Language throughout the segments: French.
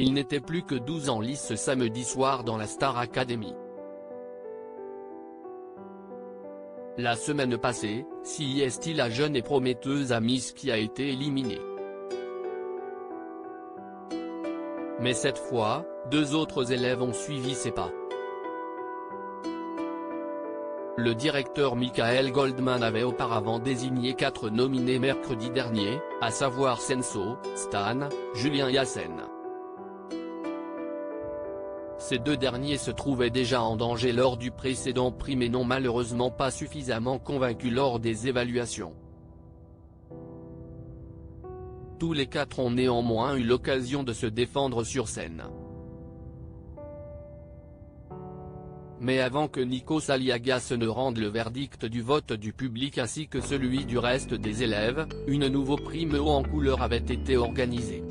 Il n'était plus que 12 en lice ce samedi soir dans la Star Academy. La semaine passée, CIST, la jeune et prometteuse Miss qui a été éliminée. Mais cette fois, 2 autres élèves ont suivi ses pas. Le directeur Michael Goldman avait auparavant désigné 4 nominés mercredi dernier, à savoir Senso, Stan, Julien et Hassen. Ces 2 derniers se trouvaient déjà en danger lors du précédent prix mais n'ont malheureusement pas suffisamment convaincu lors des évaluations. Tous les 4 ont néanmoins eu l'occasion de se défendre sur scène. Mais avant que Nikos Aliagas ne rende le verdict du vote du public ainsi que celui du reste des élèves, une nouvelle prime haut en couleur avait été organisée.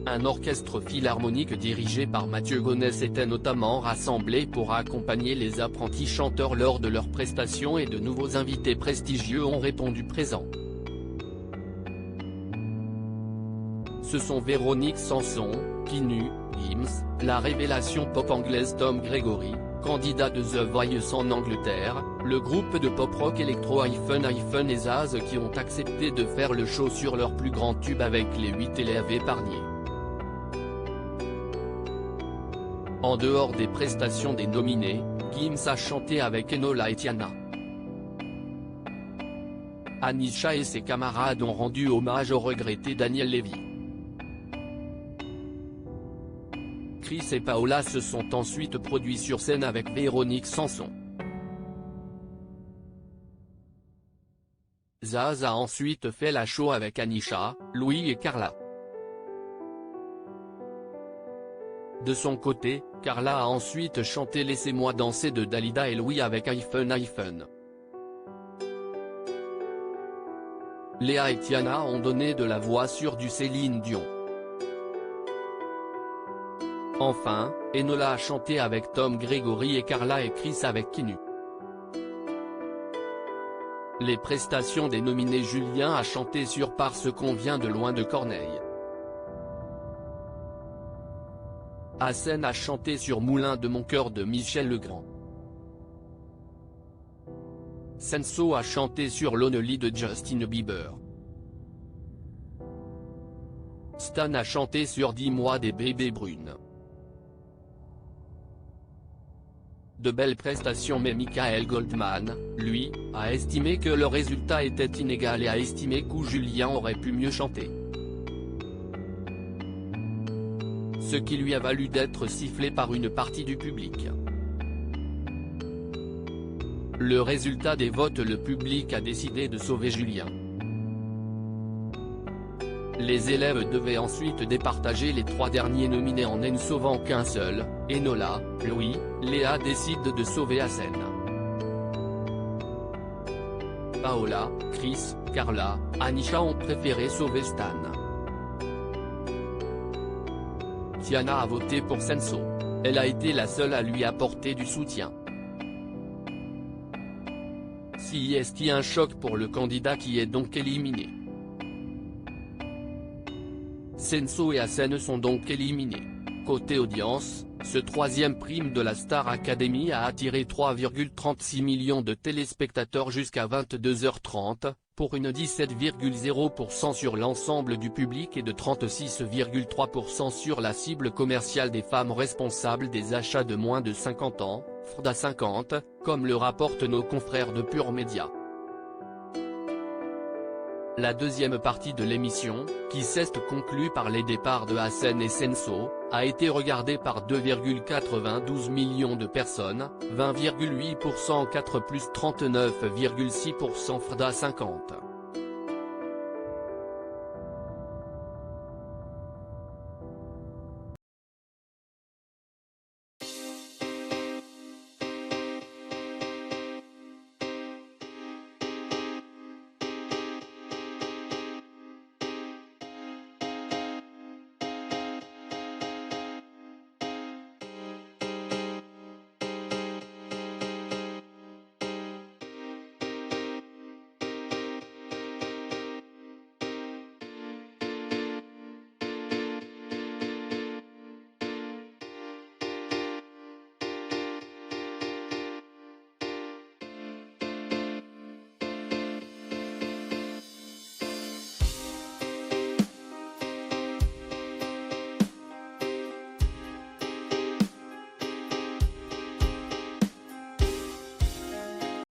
Un orchestre philharmonique dirigé par Mathieu Gonesse était notamment rassemblé pour accompagner les apprentis chanteurs lors de leurs prestations et de nouveaux invités prestigieux ont répondu présents. Ce sont Véronique Sanson, Kinu, Gims, la révélation pop anglaise Tom Gregory, candidat de The Voice en Angleterre, le groupe de pop-rock électro et Zaz qui ont accepté de faire le show sur leur plus grand tube avec les 8 élèves épargnés. En dehors des prestations des nominés, Gims a chanté avec Enola et Tiana. Anisha et ses camarades ont rendu hommage au regretté Daniel Levy. Chris et Paola se sont ensuite produits sur scène avec Véronique Sanson. Zaz a ensuite fait la show avec Anisha, Louis et Carla. De son côté, Carla a ensuite chanté Laissez-moi danser de Dalida et Louis avec Léa et Tiana ont donné de la voix sur du Céline Dion. Enfin, Enola a chanté avec Tom Gregory et Carla et Chris avec Kinu. Les prestations des nominés. Julien a chanté sur Parce qu'on vient de loin de Corneille. Hassen a chanté sur Moulin de mon cœur de Michel Legrand. Senso a chanté sur Lonely de Justin Bieber. Stan a chanté sur Dis-moi des bébés brunes. De belles prestations mais Michael Goldman, lui, a estimé que le résultat était inégal et a estimé que Julien aurait pu mieux chanter. Ce qui lui a valu d'être sifflé par une partie du public. Le résultat des votes. Le public a décidé de sauver Julien. Les élèves devaient ensuite départager les 3 derniers nominés en ne sauvant qu'un seul. Enola, Louis, Léa décide de sauver Hassen. Paola, Chris, Carla, Anisha ont préféré sauver Stan. Tiana a voté pour Senso. Elle a été la seule à lui apporter du soutien. CIST, un choc pour le candidat qui est donc éliminé. Senso et Hassen sont donc éliminés. Côté audience, ce 3e prime de la Star Academy a attiré 3,36 millions de téléspectateurs jusqu'à 22h30, pour une 17,0% sur l'ensemble du public et de 36,3% sur la cible commerciale des femmes responsables des achats de moins de 50 ans, FRDA 50, comme le rapportent nos confrères de Pure Média. La deuxième partie de l'émission, qui s'est conclue par les départs de Hassen et Senso, a été regardée par 2,92 millions de personnes, 20,8% 4 plus 39,6% FRDA 50.